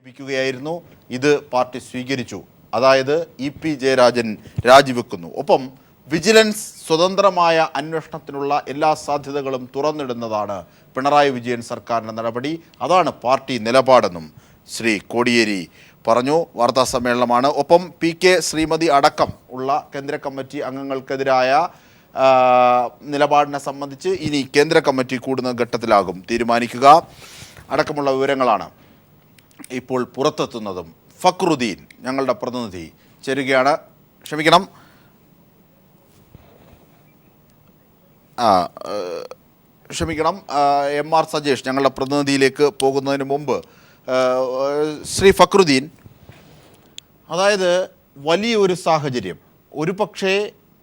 ിക്കുകയായിരുന്നു ഇത് പാർട്ടി സ്വീകരിച്ചു. അതായത് ഇ.പി. ജയരാജൻ രാജിവെക്കുന്നു. ഒപ്പം വിജിലൻസ് സ്വതന്ത്രമായ അന്വേഷണത്തിനുള്ള എല്ലാ സാധ്യതകളും തുറന്നിടുന്നതാണ് പിണറായി വിജയൻ സർക്കാരിൻ്റെ നടപടി. അതാണ് പാർട്ടി നിലപാടെന്നും ശ്രീ കോടിയേരി പറഞ്ഞു. വാർത്താ സമ്മേളനമാണ്. ഒപ്പം PK ശ്രീമതി അടക്കം ഉള്ള കേന്ദ്ര കമ്മിറ്റി അംഗങ്ങൾക്കെതിരായ നിലപാടിനെ സംബന്ധിച്ച് ഇനി കേന്ദ്ര കമ്മിറ്റി കൂടുന്ന ഘട്ടത്തിലാകും തീരുമാനിക്കുക അടക്കമുള്ള വിവരങ്ങളാണ് ഇപ്പോൾ പുറത്തെത്തുന്നതും. ഫക്രുദ്ദീൻ ഞങ്ങളുടെ പ്രതിനിധി ചേരുകയാണ്. ക്ഷമിക്കണം, MR സജേഷ് ഞങ്ങളുടെ പ്രതിനിധിയിലേക്ക് പോകുന്നതിന് മുമ്പ് ശ്രീ ഫക്രുദ്ദീൻ, അതായത് വലിയൊരു സാഹചര്യം, ഒരു പക്ഷേ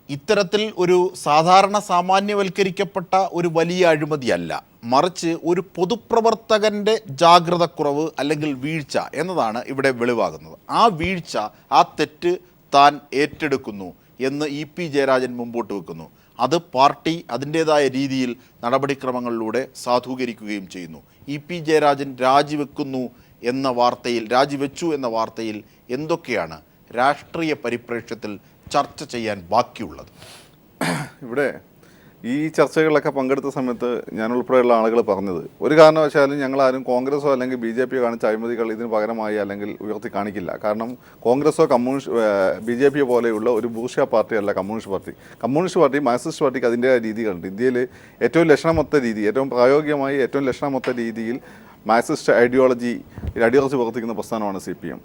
ഇത്തരത്തിൽ ഒരു സാധാരണ സാമാന്യവൽക്കരിക്കപ്പെട്ട ഒരു വലിയ അഴിമതിയല്ല, മറിച്ച് ഒരു പൊതുപ്രവർത്തകൻ്റെ ജാഗ്രതക്കുറവ് അല്ലെങ്കിൽ വീഴ്ച എന്നതാണ് ഇവിടെ വെളിവാകുന്നത്. ആ വീഴ്ച, ആ തെറ്റ് താൻ ഏറ്റെടുക്കുന്നു എന്ന് ഇ.പി. ജയരാജൻ മുമ്പോട്ട് വെക്കുന്നു. അത് പാർട്ടി അതിൻ്റേതായ രീതിയിൽ നടപടിക്രമങ്ങളിലൂടെ സാധൂകരിക്കുകയും ചെയ്യുന്നു. ഇ.പി. ജയരാജൻ രാജിവെക്കുന്നു എന്ന വാർത്തയിൽ, രാജിവെച്ചു എന്ന വാർത്തയിൽ എന്തൊക്കെയാണ് രാഷ്ട്രീയ പരിപ്രേക്ഷ്യത്തിൽ ചർച്ച ചെയ്യാൻ ബാക്കിയുള്ളത്? ഇവിടെ ഈ ചർച്ചകളിലൊക്കെ പങ്കെടുത്ത സമയത്ത് ഞാനുൾപ്പെടെയുള്ള ആളുകൾ പറഞ്ഞത്, ഒരു കാരണവശാലും ഞങ്ങളാരും കോൺഗ്രസോ അല്ലെങ്കിൽ BJP കാണിച്ച അഴിമതികൾ ഇതിന് പകരമായി അല്ലെങ്കിൽ ഉയർത്തി കാണിക്കില്ല. കാരണം കോൺഗ്രസോ BJP പോലെയുള്ള ഒരു ബൂർഷ്വാ പാർട്ടിയല്ല കമ്മ്യൂണിസ്റ്റ് പാർട്ടി മാർക്സിസ്റ്റ് പാർട്ടിക്ക് അതിൻ്റെതായ രീതികളുണ്ട്. ഇന്ത്യയിൽ ഏറ്റവും ലക്ഷണമൊത്ത രീതി, ഏറ്റവും പ്രായോഗികമായി ഏറ്റവും ലക്ഷണമൊത്ത രീതിയിൽ മാർക്സിസ്റ്റ് ഐഡിയോളജി പ്രവർത്തിക്കുന്ന പ്രസ്ഥാനമാണ് CPM.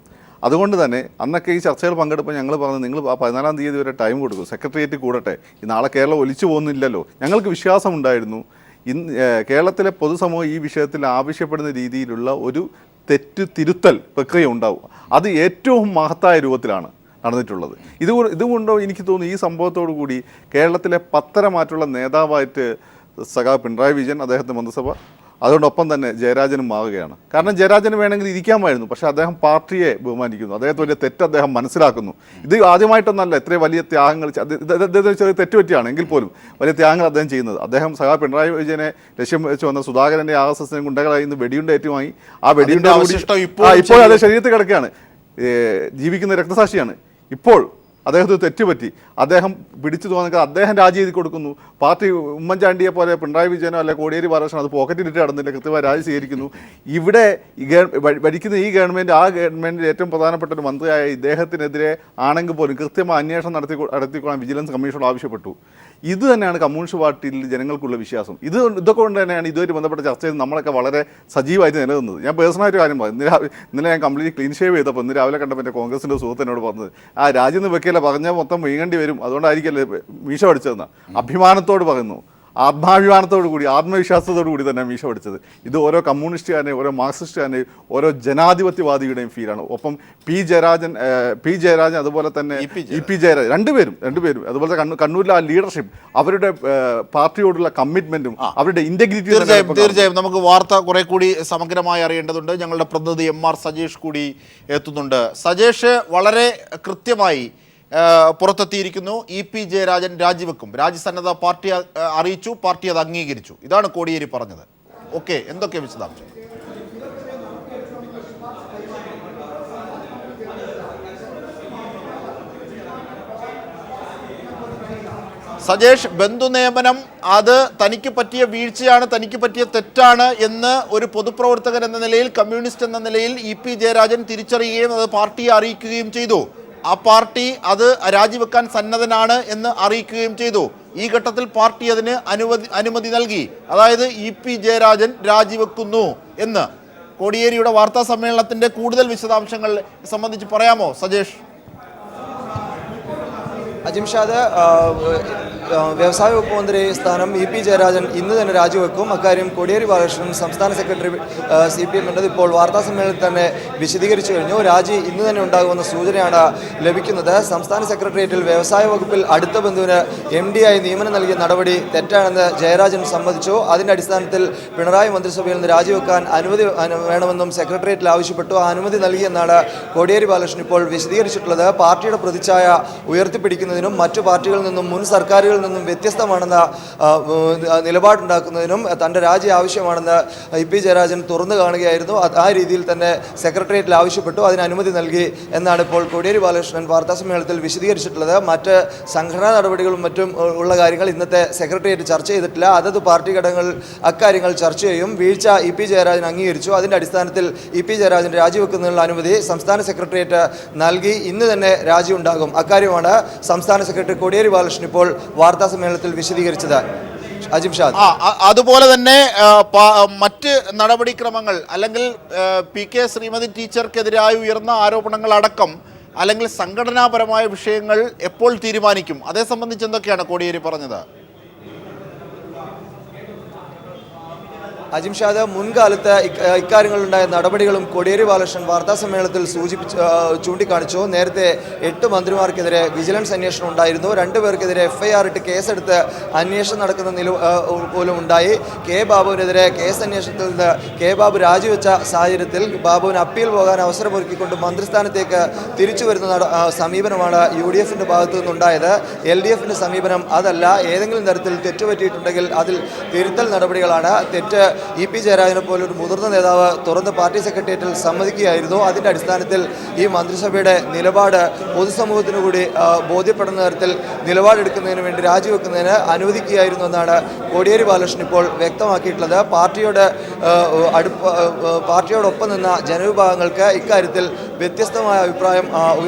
അതുകൊണ്ട് തന്നെ അന്നൊക്കെ ഈ ചർച്ചകൾ പങ്കെടുപ്പോൾ ഞങ്ങൾ പറഞ്ഞു, നിങ്ങൾ 14-ാം തീയതി വരെ ടൈം കൊടുക്കും, സെക്രട്ടേറിയറ്റ് കൂടട്ടെ, ഈ നാളെ കേരളം ഒലിച്ചു പോകുന്നില്ലല്ലോ. ഞങ്ങൾക്ക് വിശ്വാസമുണ്ടായിരുന്നു കേരളത്തിലെ പൊതുസമൂഹം ഈ വിഷയത്തിൽ ആവശ്യപ്പെടുന്ന രീതിയിലുള്ള ഒരു തിരുത്തൽ പ്രക്രിയ ഉണ്ടാവും. അത് ഏറ്റവും മഹത്തായ രൂപത്തിലാണ് നടന്നിട്ടുള്ളത്. ഇതുകൊണ്ടോ എനിക്ക് തോന്നുന്നു ഈ സംഭവത്തോടു കൂടി കേരളത്തിലെ പത്തരമാറ്റുള്ള നേതാവായിട്ട് സഖാവ് പിണറായി വിജയൻ, അദ്ദേഹത്തെ മന്ത്രിസഭ, അതുകൊണ്ടൊപ്പം തന്നെ ജയരാജനും മാറുകയാണ്. കാരണം ജയരാജന് വേണമെങ്കിൽ ഇരിക്കാമായിരുന്നു, പക്ഷേ അദ്ദേഹം പാർട്ടിയെ ബഹുമാനിക്കുന്നു, അദ്ദേഹത്തെ വലിയ തെറ്റ് അദ്ദേഹം മനസ്സിലാക്കുന്നു. ഇത് ആദ്യമായിട്ടൊന്നല്ല ഇത്രയും വലിയ ത്യാഗങ്ങൾ, അദ്ദേഹത്തിന് ചെറിയ തെറ്റുപറ്റിയാണ് എങ്കിൽ പോലും വലിയ ത്യാഗങ്ങൾ അദ്ദേഹം ചെയ്യുന്നത്. അദ്ദേഹം സഖാവ് പിണറായി വിജയനെ ലക്ഷ്യം വെച്ച് വന്ന സുധാകരൻ്റെ RSSനെ ഗുണ്ടകളായി ഇന്ന് വെടിയുണ്ട ഏറ്റുമായി. ആ വെടിയുണ്ട ഇപ്പോൾ അത് ശരീരത്തിൽ കിടക്കുകയാണ്, ജീവിക്കുന്ന രക്തസാക്ഷിയാണ്. ഇപ്പോൾ അദ്ദേഹത്തിന് തെറ്റുപറ്റി, അദ്ദേഹം പിടിച്ചു തോന്നുക, അദ്ദേഹം രാജി എഴുതി കൊടുക്കുന്നു. പാർട്ടി ഉമ്മൻചാണ്ടിയെ പോലെ പിണറായി വിജയനോ അല്ലെ കോടിയേരി ബാലകൃഷ്ണൻ അത് പോക്കറ്റിലിട്ട് നടന്നില്ല, കൃത്യമായി രാജി സ്വീകരിക്കുന്നു. ഇവിടെ ഭരിക്കുന്ന ഈ ഗവൺമെൻറ്, ആ ഗവൺമെൻറ്റിൽ ഏറ്റവും പ്രധാനപ്പെട്ട ഒരു മന്ത്രിയായ ഇദ്ദേഹത്തിനെതിരെ ആണെങ്കിൽ പോലും കൃത്യമായ അന്വേഷണം നടത്തിക്കൊള്ളാൻ വിജിലൻസ് കമ്മീഷണർ ആവശ്യപ്പെട്ടു. ഇത് തന്നെയാണ് കമ്മ്യൂണിസ്റ്റ് പാർട്ടിയിൽ ജനങ്ങൾക്കുള്ള വിശ്വാസം. ഇതൊക്കെ കൊണ്ട് തന്നെയാണ് ഇതുമായിട്ട് ബന്ധപ്പെട്ട ചർച്ചയിൽ നമ്മളൊക്കെ വളരെ സജീവമായിട്ട് നിലനിന്നത്. ഞാൻ പേഴ്സണലായിട്ട് കാര്യം പറഞ്ഞു, ഇന്നലെ ഞാൻ കംപ്ലീറ്റ് ക്ലീൻ ഷേവ് ചെയ്തപ്പോൾ ഇന്ന് രാവിലെ കണ്ടപ്പോൾ എൻ്റെ കോൺഗ്രസിൻ്റെ സുഹൃത്തിനോട് പറഞ്ഞത്, ആ രാജ്യം നിന്ന് വെക്കില്ല പറഞ്ഞാൽ മൊത്തം വീങ്ങേണ്ടി വരും, അതുകൊണ്ടായിരിക്കല്ലേ മീശ പഠിച്ചതെന്ന് അഭിമാനത്തോട് പറയുന്നു. ആത്മാഭിമാനത്തോടു കൂടി, ആത്മവിശ്വാസത്തോടു കൂടി തന്നെ മീശ പഠിച്ചത്. ഇത് ഓരോ കമ്മ്യൂണിസ്റ്റുകാരനെയും ഓരോ മാർക്സിസ്റ്റുകാരനെയും ഓരോ ജനാധിപത്യവാദിയുടെയും ഫീലാണ്. ഒപ്പം പി ജയരാജൻ അതുപോലെ തന്നെ ഇ.പി. ജയരാജൻ രണ്ടുപേരും അതുപോലെ കണ്ണൂരിലെ ആ ലീഡർഷിപ്പ്, അവരുടെ പാർട്ടിയോടുള്ള കമ്മിറ്റ്മെന്റും അവരുടെ ഇന്റഗ്രിറ്റി. തീർച്ചയായും നമുക്ക് വാർത്ത കുറെ കൂടി സമഗ്രമായി അറിയേണ്ടതുണ്ട്. ഞങ്ങളുടെ പ്രതിനിധി MR സജേഷ് കൂടി എത്തുന്നുണ്ട്. സജേഷ്, വളരെ കൃത്യമായി പുറത്തെത്തിയിരിക്കുന്നു, ഇ.പി. ജയരാജൻ രാജിവെക്കും, രാജ്യസന്നദ്ധ പാർട്ടി അറിയിച്ചു, പാർട്ടി അത് അംഗീകരിച്ചു. ഇതാണ് കോടിയേരി പറഞ്ഞത്. ഓക്കെ, എന്തൊക്കെ വിശദാംശം? സജേഷ്, ബന്ധുനിയമനം അത് തനിക്ക് പറ്റിയ വീഴ്ചയാണ്, തനിക്ക് പറ്റിയ തെറ്റാണ് എന്ന് ഒരു പൊതുപ്രവർത്തകൻ എന്ന നിലയിൽ, കമ്മ്യൂണിസ്റ്റ് എന്ന നിലയിൽ ഇ.പി. ജയരാജൻ തിരിച്ചറിയുകയും അത് പാർട്ടിയെ അറിയിക്കുകയും ചെയ്തു. ആ പാർട്ടി അത് രാജിവെക്കാൻ സന്നദ്ധനാണ് എന്ന് അറിയിക്കുകയും ചെയ്തു. ഈ ഘട്ടത്തിൽ പാർട്ടി അതിന് അനുമതി നൽകി. അതായത് ഇ.പി. ജയരാജൻ രാജിവെക്കുന്നു എന്ന് കോടിയേരിയുടെ വാർത്താ സമ്മേളനത്തിന്റെ കൂടുതൽ വിശദാംശങ്ങൾ സംബന്ധിച്ച് പറയാമോ സജേഷ്? അജിംഷാദ്, വ്യവസായ വകുപ്പ് മന്ത്രി സ്ഥാനം ഇ.പി. ജയരാജൻ ഇന്ന് തന്നെ രാജിവെക്കും. അക്കാര്യം കോടിയേരി ബാലകൃഷ്ണൻ, സംസ്ഥാന സെക്രട്ടറി CPM ഇപ്പോൾ വാർത്താ സമ്മേളനത്തിൽ തന്നെ വിശദീകരിച്ചു കഴിഞ്ഞു. രാജി ഇന്ന് തന്നെ ഉണ്ടാകുമെന്ന സൂചനയാണ് ലഭിക്കുന്നത്. സംസ്ഥാന സെക്രട്ടേറിയറ്റിൽ വ്യവസായ വകുപ്പിൽ അടുത്ത ബന്ധുവിന് MD ആയി നിയമനം നൽകിയ നടപടി തെറ്റാണെന്ന് ജയരാജൻ സമ്മതിച്ചു. അതിൻ്റെ അടിസ്ഥാനത്തിൽ പിണറായി മന്ത്രിസഭയിൽ നിന്ന് രാജിവെക്കാൻ അനുമതി വേണമെന്നും സെക്രട്ടേറിയറ്റിൽ ആവശ്യപ്പെട്ടു. ആ അനുമതി നൽകിയെന്നാണ് കോടിയേരി ബാലകൃഷ്ണൻ ഇപ്പോൾ വിശദീകരിച്ചിട്ടുള്ളത്. പാർട്ടിയുടെ പ്രതിച്ഛായ ഉയർത്തിപ്പിടിക്കുന്നതിനും മറ്റു പാർട്ടികളിൽ നിന്നും മുൻ സർക്കാരുകളിൽ നടപടികളിൽ നിന്നും വ്യത്യസ്തമാണെന്ന നിലപാടുണ്ടാക്കുന്നതിനും തൻ്റെ രാജി ആവശ്യമാണെന്ന് ഇ.പി. ജയരാജൻ തുറന്നു കാണുകയായിരുന്നു. ആ രീതിയിൽ തന്നെ സെക്രട്ടേറിയറ്റിൽ ആവശ്യപ്പെട്ടു, അതിന് അനുമതി നൽകി എന്നാണ് ഇപ്പോൾ കോടിയേരി ബാലകൃഷ്ണൻ വാർത്താസമ്മേളനത്തിൽ വിശദീകരിച്ചിട്ടുള്ളത്. മറ്റ് സംഘടനാ നടപടികളും മറ്റും ഉള്ള കാര്യങ്ങൾ ഇന്നത്തെ സെക്രട്ടേറിയറ്റ് ചർച്ച ചെയ്തിട്ടില്ല. അതത് പാർട്ടി ഘടകങ്ങൾ അക്കാര്യങ്ങൾ ചർച്ച ചെയ്യും. വീഴ്ച ഇ.പി. ജയരാജൻ അംഗീകരിച്ചു. അതിൻ്റെ അടിസ്ഥാനത്തിൽ ഇ.പി. ജയരാജൻ രാജിവെക്കുന്നതിനുള്ള അനുമതി സംസ്ഥാന സെക്രട്ടേറിയറ്റ് നൽകി. ഇന്ന് തന്നെ രാജി ഉണ്ടാകും. അക്കാര്യമാണ് സംസ്ഥാന സെക്രട്ടറി കോടിയേരി ബാലകൃഷ്ണൻ ഇപ്പോൾ വാർത്താസമ്മേളനത്തിൽ വിശദീകരിച്ചത്. അജിംഷാദ്, അതുപോലെ തന്നെ മറ്റ് നടപടിക്രമങ്ങൾ അല്ലെങ്കിൽ പി.കെ. ശ്രീമതി ടീച്ചർക്കെതിരായി ഉയർന്ന ആരോപണങ്ങൾ അടക്കം അല്ലെങ്കിൽ സംഘടനാപരമായ വിഷയങ്ങൾ എപ്പോൾ തീരുമാനിക്കും? അതേ സംബന്ധിച്ച് എന്തൊക്കെയാണ് കോടിയേരി പറഞ്ഞത്? അജിംഷാദ്, മുൻകാലത്ത് ഇക്കാര്യങ്ങളിലുണ്ടായ നടപടികളും കോടിയേരി ബാലകൃഷ്ണൻ വാർത്താസമ്മേളനത്തിൽ ചൂണ്ടിക്കാണിച്ചു. നേരത്തെ 8 മന്ത്രിമാർക്കെതിരെ വിജിലൻസ് അന്വേഷണം ഉണ്ടായിരുന്നു. 2 പേർക്കെതിരെ FIR ഇട്ട് കേസെടുത്ത് അന്വേഷണം നടക്കുന്ന പോലും ഉണ്ടായി. കെ ബാബുവിനെതിരെ കേസ് അന്വേഷണത്തിൽ നിന്ന് കെ ബാബു രാജിവെച്ച സാഹചര്യത്തിൽ ബാബുവിന് അപ്പീൽ പോകാൻ അവസരമൊരുക്കിക്കൊണ്ട് മന്ത്രിസ്ഥാനത്തേക്ക് തിരിച്ചു വരുന്ന സമീപനമാണ് UDFിൻ്റെ ഭാഗത്തു നിന്നുണ്ടായത്. LDFിൻ്റെ സമീപനം അതല്ല. ഏതെങ്കിലും തരത്തിൽ തെറ്റുപറ്റിയിട്ടുണ്ടെങ്കിൽ അതിൽ തിരുത്തൽ നടപടികളാണ്. തെറ്റ് ഇ.പി. ജയരാജനെ പോലൊരു മുതിർന്ന നേതാവ് തുറന്ന് പാർട്ടി സെക്രട്ടേറിയറ്റിൽ സമ്മതിക്കുകയായിരുന്നു. അതിൻ്റെ അടിസ്ഥാനത്തിൽ ഈ മന്ത്രിസഭയുടെ നിലപാട് പൊതുസമൂഹത്തിനു കൂടി ബോധ്യപ്പെടുന്ന തരത്തിൽ നിലപാടെടുക്കുന്നതിന് വേണ്ടി രാജിവെക്കുന്നതിന് അനുവദിക്കുകയായിരുന്നു എന്നാണ് കോടിയേരി ബാലകൃഷ്ണൻ ഇപ്പോൾ വ്യക്തമാക്കിയിട്ടുള്ളത്. പാർട്ടിയോടൊപ്പം നിന്ന ജനവിഭാഗങ്ങൾക്ക് ഇക്കാര്യത്തിൽ വ്യത്യസ്തമായ അഭിപ്രായം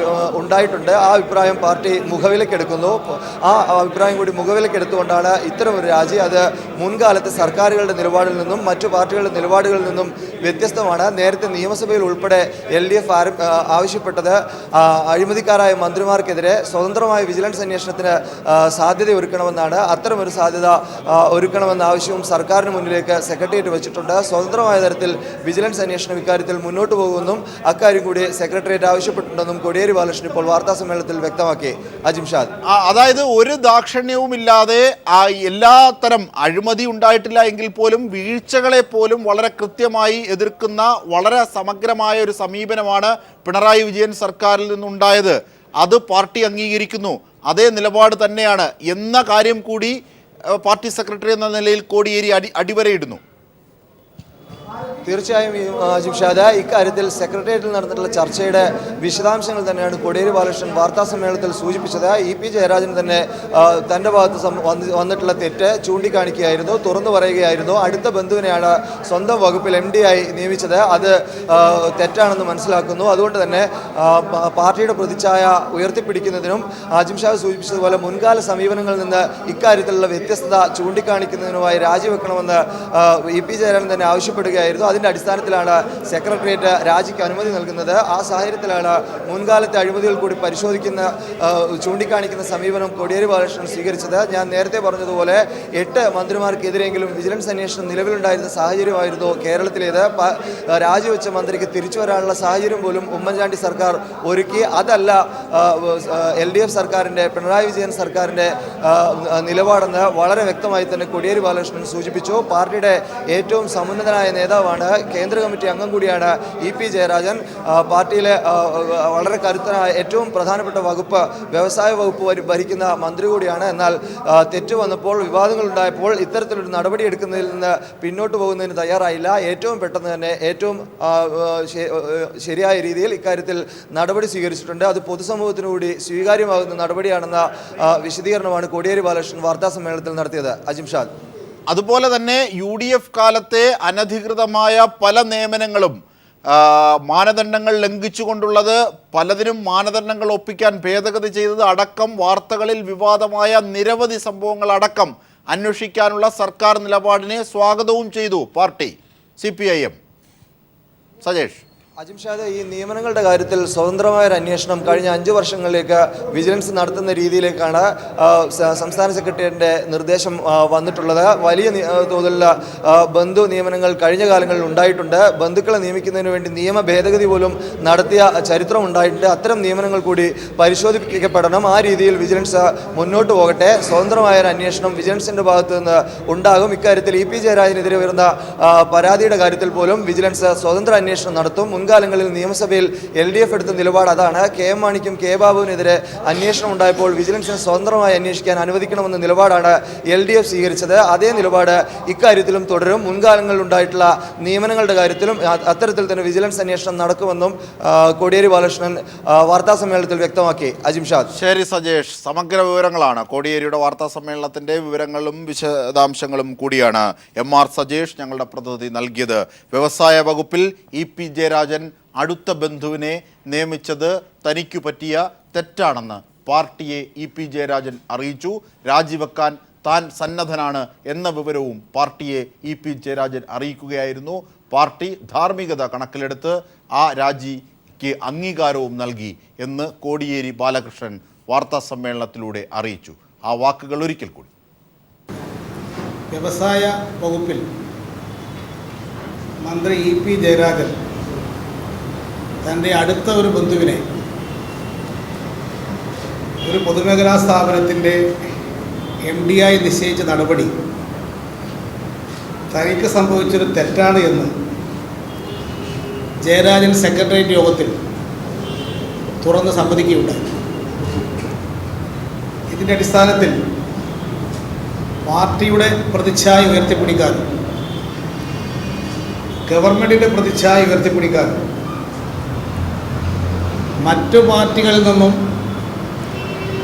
ഉണ്ടായിട്ടുണ്ട്. ആ അഭിപ്രായം പാർട്ടി മുഖവിലക്കെടുക്കുന്നു. ആ അഭിപ്രായം കൂടി മുഖവിലക്കെടുത്തുകൊണ്ടാണ് ഇത്തരമൊരു രാജി. അത് മുൻകാലത്തെ സർക്കാരുകളുടെ നിലപാടിൽ നിന്നും മറ്റു പാർട്ടികളുടെ നിലപാടുകളിൽ നിന്നും വ്യത്യസ്തമാണ്. നേരത്തെ നിയമസഭയിൽ ഉൾപ്പെടെ LDF ആവശ്യപ്പെട്ടത് അഴിമതിക്കാരായ മന്ത്രിമാർക്കെതിരെ സ്വതന്ത്രമായ വിജിലൻസ് അന്വേഷണത്തിന് സാധ്യത ഒരുക്കണമെന്നാണ്. അത്തരമൊരു സാധ്യത ഒരുക്കണമെന്ന ആവശ്യവും സർക്കാരിന് മുന്നിലേക്ക് സെക്രട്ടേറിയറ്റ് വെച്ചിട്ടുണ്ട്. സ്വതന്ത്രമായ തരത്തിൽ വിജിലൻസ് അന്വേഷണം ഇക്കാര്യത്തിൽ മുന്നോട്ട് പോകുമെന്നും അക്കാര്യം കൂടി സെക്രട്ടേറിയറ്റ് ആവശ്യപ്പെട്ടിട്ടുണ്ടെന്നും കോടിയേരി ബാലകൃഷ്ണൻ ഇപ്പോൾ വാർത്താസമ്മേളനത്തിൽ വ്യക്തമാക്കി. അജിംഷാദ്, അതായത് ഒരു ദാക്ഷിണ്യവുമില്ലാതെ എല്ലാത്തരം അഴിമതി ഉണ്ടായിട്ടില്ല എങ്കിൽ പോലും വീഴ്ചകളെ പോലും വളരെ കൃത്യമായി എതിർക്കുന്ന വളരെ സമഗ്രമായ ഒരു സമീപനമാണ് പിണറായി വിജയൻ സർക്കാരിൽ നിന്നുണ്ടായത്. അത് പാർട്ടി അംഗീകരിക്കുന്നു. അതേ നിലപാട് തന്നെയാണ് എന്ന കാര്യം കൂടി പാർട്ടി സെക്രട്ടറി എന്ന നിലയിൽ കോടിയേരി അടിവരയിടുന്നു. തീർച്ചയായും ജിംഷാദ്, ഇക്കാര്യത്തിൽ സെക്രട്ടേറിയറ്റിൽ നടന്നിട്ടുള്ള ചർച്ചയുടെ വിശദാംശങ്ങൾ തന്നെയാണ് കോടിയേരി ബാലകൃഷ്ണൻ വാർത്താസമ്മേളനത്തിൽ സൂചിപ്പിച്ചത്. ഇ.പി. ജയരാജൻ തന്നെ തൻ്റെ ഭാഗത്ത് വന്നിട്ടുള്ള തെറ്റ് ചൂണ്ടിക്കാണിക്കുകയായിരുന്നു, തുറന്നു പറയുകയായിരുന്നു. അടുത്ത ബന്ധുവിനെയാണ് സ്വന്തം വകുപ്പിൽ MD ആയി നിയമിച്ചത്. അത് തെറ്റാണെന്ന് മനസ്സിലാക്കുന്നു. അതുകൊണ്ട് തന്നെ പാർട്ടിയുടെ പ്രതിച്ഛായ ഉയർത്തിപ്പിടിക്കുന്നതിനും ജിംഷാദ് സൂചിപ്പിച്ചതുപോലെ മുൻകാല സമീപനങ്ങളിൽ നിന്ന് ഇക്കാര്യത്തിലുള്ള വ്യത്യസ്തത ചൂണ്ടിക്കാണിക്കുന്നതിനുമായി രാജിവെക്കണമെന്ന് ഇ.പി. ജയരാജൻ തന്നെ ആവശ്യപ്പെടുകയായിരുന്നു. അതിൻ്റെ അടിസ്ഥാനത്തിലാണ് സെക്രട്ടേറിയറ്റ് രാജിക്ക് അനുമതി നൽകുന്നത്. ആ സാഹചര്യത്തിലാണ് മുൻകാലത്തെ അഴിമതികൾ കൂടി ചൂണ്ടിക്കാണിക്കുന്ന സമീപനം കോടിയേരി ബാലകൃഷ്ണൻ സ്വീകരിച്ചത്. ഞാൻ നേരത്തെ പറഞ്ഞതുപോലെ 8 മന്ത്രിമാർക്കെതിരെങ്കിലും വിജിലൻസ് അന്വേഷണം നിലവിലുണ്ടായിരുന്ന സാഹചര്യമായിരുന്നു കേരളത്തിലേത്. രാജിവെച്ച മന്ത്രിക്ക് തിരിച്ചു വരാനുള്ള സാഹചര്യം പോലും ഉമ്മൻചാണ്ടി സർക്കാർ ഒരുക്കി. അതല്ല LDF സർക്കാരിൻ്റെ, പിണറായി വിജയൻ സർക്കാരിൻ്റെ നിലപാടെന്ന് വളരെ വ്യക്തമായി തന്നെ കോടിയേരി ബാലകൃഷ്ണൻ സൂചിപ്പിച്ചു. പാർട്ടിയുടെ ഏറ്റവും സമുന്നതനായ നേതാവാണ്, കേന്ദ്ര കമ്മിറ്റി അംഗം കൂടിയാണ് ഇ.പി. ജയരാജൻ. പാർട്ടിയിലെ വളരെ കരുത്തനായ ഏറ്റവും പ്രധാനപ്പെട്ട വകുപ്പ് വ്യവസായ വകുപ്പ് ഭരിക്കുന്ന മന്ത്രി കൂടിയാണ്. എന്നാൽ തെറ്റ് വന്നപ്പോൾ, വിവാദങ്ങൾ ഉണ്ടായപ്പോൾ ഇത്തരത്തിലൊരു നടപടി എടുക്കുന്നതിൽ നിന്ന് പിന്നോട്ട് പോകുന്നതിന് തയ്യാറായില്ല. ഏറ്റവും പെട്ടെന്ന് തന്നെ ഏറ്റവും ശരിയായ രീതിയിൽ ഇക്കാര്യത്തിൽ നടപടി സ്വീകരിച്ചിട്ടുണ്ട്. അത് പൊതുസമൂഹത്തിനു കൂടി സ്വീകാര്യമാകുന്ന നടപടിയാണെന്ന വിശദീകരണമാണ് കോടിയേരി ബാലകൃഷ്ണൻ വാർത്താസമ്മേളനത്തിൽ നടത്തിയത്. അജിംഷാദ്, അതുപോലെ തന്നെ UDF കാലത്തെ അനധികൃതമായ പല നിയമനങ്ങളും മാനദണ്ഡങ്ങൾ ലംഘിച്ചുകൊണ്ടുള്ളത്, പലതിനും മാനദണ്ഡങ്ങൾ ഒപ്പിക്കാൻ ഭേദഗതി ചെയ്തത് അടക്കം വാർത്തകളിൽ വിവാദമായ നിരവധി സംഭവങ്ങൾ അടക്കം അന്വേഷിക്കാനുള്ള സർക്കാർ നിലപാടിനെ സ്വാഗതവും ചെയ്തു പാർട്ടി CPIM. സജേഷ്, അജിംഷാദ്, ഈ നിയമനങ്ങളുടെ കാര്യത്തിൽ സ്വതന്ത്രമായ ഒരു അന്വേഷണം കഴിഞ്ഞ 5 വർഷങ്ങളിലേക്ക് വിജിലൻസ് നടത്തുന്ന രീതിയിലേക്കാണ് സംസ്ഥാന സെക്രട്ടറിയുടെ നിർദ്ദേശം വന്നിട്ടുള്ളത്. വലിയ തോതിലുള്ള ബന്ധു നിയമനങ്ങൾ കഴിഞ്ഞ കാലങ്ങളിൽ ഉണ്ടായിട്ടുണ്ട്. ബന്ധുക്കളെ നിയമിക്കുന്നതിന് വേണ്ടി നിയമ ഭേദഗതി പോലും നടത്തിയ ചരിത്രം ഉണ്ടായിട്ടുണ്ട്. അത്തരം നിയമനങ്ങൾ കൂടി പരിശോധിക്കപ്പെടണം. ആ രീതിയിൽ വിജിലൻസ് മുന്നോട്ട് പോകട്ടെ. സ്വതന്ത്രമായ ഒരു അന്വേഷണം വിജിലൻസിൻ്റെ ഭാഗത്തു നിന്ന് ഉണ്ടാകും. ഇക്കാര്യത്തിൽ ഇ.പി. ജയരാജനെതിരെ വരുന്ന പരാതിയുടെ കാര്യത്തിൽ പോലും വിജിലൻസ് സ്വതന്ത്ര അന്വേഷണം നടത്തും. മുൻകാലങ്ങളിൽ നിയമസഭയിൽ LDF എടുത്ത നിലപാട് അതാണ്. KM മാണിക്കും K ബാബുവിനെതിരെ അന്വേഷണം ഉണ്ടായപ്പോൾ വിജിലൻസിനെ സ്വതന്ത്രമായി അന്വേഷിക്കാൻ അനുവദിക്കണമെന്ന നിലപാടാണ് LDF സ്വീകരിച്ചത്. അതേ നിലപാട് ഇക്കാര്യത്തിലും തുടരും. മുൻകാലങ്ങളിൽ ഉണ്ടായിട്ടുള്ള നിയമനങ്ങളുടെ കാര്യത്തിലും അത്തരത്തിൽ തന്നെ വിജിലൻസ് അന്വേഷണം നടക്കുമെന്നും കോടിയേരി ബാലകൃഷ്ണൻ വാർത്താ സമ്മേളനത്തിൽ വ്യക്തമാക്കി. അജിംഷാദ്. ശരി സജേഷ്, സമഗ്ര വിവരങ്ങളാണ്. കോടിയേരിയുടെ വാർത്താ സമ്മേളനത്തിന്റെ വിവരങ്ങളും വിശദാംശങ്ങളും കൂടിയാണ് MR സജേഷ് ഞങ്ങളുടെ പ്രതിനിധി നൽകിയത്. വ്യവസായ വകുപ്പിൽ EP ജയരാജൻ അടുത്ത ബന്ധുവിനെ നിയമിച്ചത് തനിക്കു പറ്റിയ തെറ്റാണെന്ന് പാർട്ടിയെ EP ജയരാജൻ അറിയിച്ചു. രാജിവെക്കാൻ താൻ സന്നദ്ധനാണ് എന്ന വിവരവും പാർട്ടിയെ EP ജയരാജൻ അറിയിക്കുകയായിരുന്നു. പാർട്ടി ധാർമ്മികത കണക്കിലെടുത്ത് ആ രാജിക്ക് അംഗീകാരവും നൽകി എന്ന് കോടിയേരി ബാലകൃഷ്ണൻ വാർത്താ സമ്മേളനത്തിലൂടെ അറിയിച്ചു. ആ വാക്കുകൾ ഒരിക്കൽ കൂടി. വ്യവസായ വകുപ്പിൽ മന്ത്രി EP ജയരാജൻ തൻ്റെ അടുത്ത ഒരു ബന്ധുവിനെ ഒരു പൊതുമേഖലാ സ്ഥാപനത്തിൻ്റെ MD ആയി നിശ്ചയിച്ച നടപടി തനിക്ക് സംഭവിച്ചൊരു തെറ്റാണ് എന്ന് ജയരാജൻ സെക്രട്ടേറിയറ്റ് യോഗത്തിൽ തുറന്ന് സമ്മതിക്കുകയുണ്ടായി. ഇതിൻ്റെ അടിസ്ഥാനത്തിൽ പാർട്ടിയുടെ പ്രതിച്ഛായ ഉയർത്തിപ്പിടിക്കാൻ, ഗവൺമെൻറ്റിൻ്റെ പ്രതിച്ഛായ ഉയർത്തിപ്പിടിക്കാൻ മറ്റു പാർട്ടികളിൽ നിന്നും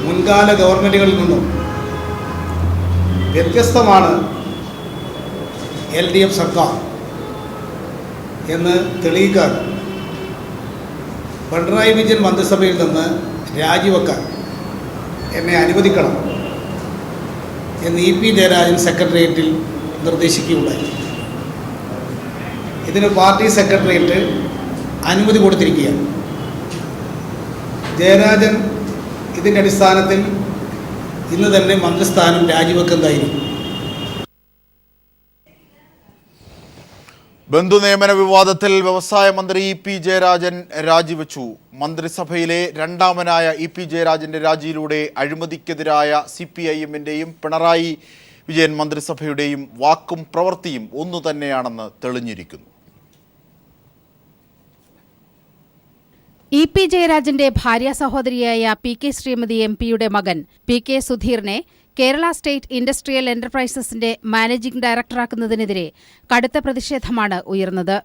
മുൻകാല ഗവൺമെൻറ്റുകളിൽ നിന്നും വ്യത്യസ്തമാണ് LDF സർക്കാർ എന്ന് തെളിയിക്കാൻ പിണറായി വിജയൻ മന്ത്രിസഭയിൽ നിന്ന് രാജിവെക്കാൻ എന്നെ അനുവദിക്കണം എന്ന് EP ജയരാജൻ സെക്രട്ടേറിയറ്റിൽ നിർദ്ദേശിക്കുകയുണ്ടായി. ഇതിന് പാർട്ടി സെക്രട്ടേറിയറ്റ് അനുമതി കൊടുത്തിരിക്കുകയാണ്. ജയരാജൻ ഇതിൻ്റെ അടിസ്ഥാനത്തിൽ ഇന്ന് തന്നെ മന്ത്രിസ്ഥാനം രാജിവെക്കുന്നതായിരിക്കും. ബന്ധുനിയമന വിവാദത്തിൽ വ്യവസായ മന്ത്രി EP ജയരാജൻ രാജിവെച്ചു. മന്ത്രിസഭയിലെ രണ്ടാമനായ EP ജയരാജന്റെ രാജിയിലൂടെ അഴിമതിക്കെതിരായ CPIM-ന്റെയും പിണറായി വിജയൻ മന്ത്രിസഭയുടെയും വാക്കും പ്രവൃത്തിയും ഒന്നു തന്നെയാണെന്ന് തെളിഞ്ഞിരിക്കുന്നു. EP ജയരാജന്റെ ഭാര്യ സഹോദരിയായ PK ശ്രീമതി MP-യുടെ മകൻ PK സുധീറിനെ കേരള സ്റ്റേറ്റ് ഇൻഡസ്ട്രിയൽ എന്റർപ്രൈസസിന്റെ മാനേജിംഗ് ഡയറക്ടറാക്കുന്നതിനെതിരെ കടുത്ത പ്രതിഷേധമാണ് ഉയർന്നത്.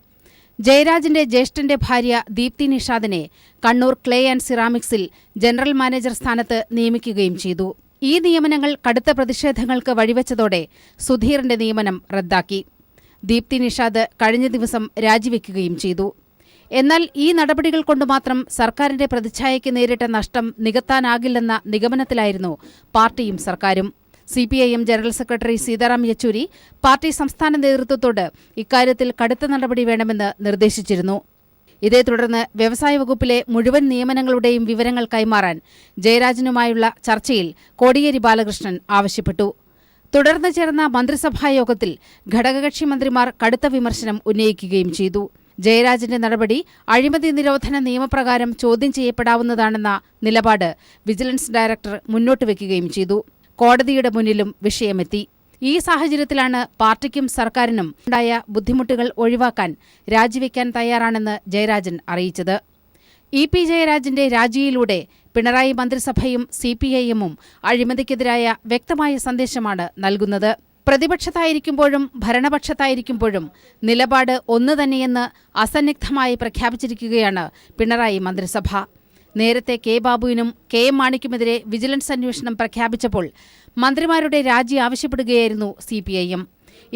ജയരാജന്റെ ജ്യേഷ്ഠന്റെ ഭാര്യ ദീപ്തി നിഷാദിനെ കണ്ണൂർ ക്ലേ ആൻഡ് സിറാമിക്സിൽ ജനറൽ മാനേജർ സ്ഥാനത്ത് നിയമിക്കുകയും ചെയ്തു. ഈ നിയമനങ്ങൾ കടുത്ത പ്രതിഷേധങ്ങൾക്ക് വഴിവെച്ചതോടെ സുധീറിന്റെ നിയമനം റദ്ദാക്കി. ദീപ്തി നിഷാദ് കഴിഞ്ഞ ദിവസം രാജിവെക്കുകയും ചെയ്തു. എന്നാൽ ഈ നടപടികൾ കൊണ്ടുമാത്രം സർക്കാരിന്റെ പ്രതിച്ഛായയ്ക്ക് നേരിട്ട നഷ്ടം നികത്താനാകില്ലെന്ന നിഗമനത്തിലായിരുന്നു പാർട്ടിയും സർക്കാരും. CPIM general secretary Sitaram Yechury party സംസ്ഥാന നേതൃത്വത്തോട് ഇക്കാര്യത്തിൽ കടുത്ത നടപടി വേണമെന്ന് നിർദ്ദേശിച്ചിരുന്നു. ഇതേ തുടർന്ന് വ്യവസായ വകുപ്പിലെ മുഴുവൻ നിയമനങ്ങളുടെയും വിവരങ്ങൾ കൈമാറാൻ ജയരാജനുമായുള്ള ചർച്ചയിൽ കോടിയേരി ബാലകൃഷ്ണൻ ആവശ്യപ്പെട്ടു. തുടർന്ന് ചേർന്ന മന്ത്രിസഭായോഗത്തിൽ ഘടകകക്ഷി മന്ത്രിമാർ കടുത്ത വിമർശനം ഉന്നയിക്കുകയും ചെയ്തു. ജയരാജന്റെ നടപടി അഴിമതി നിരോധന നിയമപ്രകാരം ചോദ്യം ചെയ്യപ്പെടാവുന്നതാണെന്ന നിലപാട് വിജിലൻസ് ഡയറക്ടർ മുന്നോട്ട് വയ്ക്കുകയും ചെയ്തു. കോടതിയുടെ മുന്നിലും വിഷയമെത്തി. ഈ സാഹചര്യത്തിലാണ് പാർട്ടിക്കും സർക്കാരിനും ഉണ്ടായ ബുദ്ധിമുട്ടുകൾ ഒഴിവാക്കാൻ രാജിവെക്കാൻ തയ്യാറാണെന്ന് ജയരാജൻ അറിയിച്ചത്. EP ജയരാജന്റെ രാജിയിലൂടെ പിണറായി മന്ത്രിസഭയും CPIM-ഉം അഴിമതിക്കെതിരായ വ്യക്തമായ സന്ദേശമാണ് നൽകുന്നത്. പ്രതിപക്ഷത്തായിരിക്കുമ്പോഴും ഭരണപക്ഷത്തായിരിക്കുമ്പോഴും നിലപാട് ഒന്നു തന്നെയെന്ന് അസന്നിഗ്ധമായി പ്രഖ്യാപിച്ചിരിക്കുകയാണ് പിണറായി മന്ത്രിസഭ. നേരത്തെ K ബാബുവിനും KM മാണിക്കുമെതിരെ വിജിലൻസ് അന്വേഷണം പ്രഖ്യാപിച്ചപ്പോൾ മന്ത്രിമാരുടെ രാജി ആവശ്യപ്പെടുകയായിരുന്നു CPIM.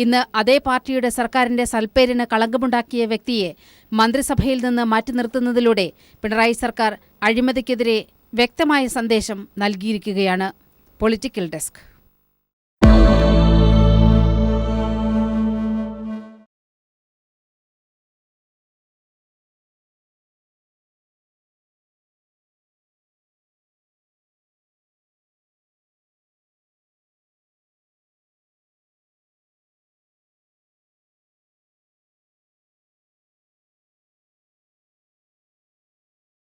ഇന്ന് അതേ പാർട്ടിയുടെ സർക്കാരിന്റെ സൽപ്പേരിന് കളങ്കമുണ്ടാക്കിയ വ്യക്തിയെ മന്ത്രിസഭയിൽ നിന്ന് മാറ്റി നിർത്തുന്നതിലൂടെ പിണറായി സർക്കാർ അഴിമതിക്കെതിരെ വ്യക്തമായ സന്ദേശം നൽകിയിരിക്കുകയാണ്. Political desk.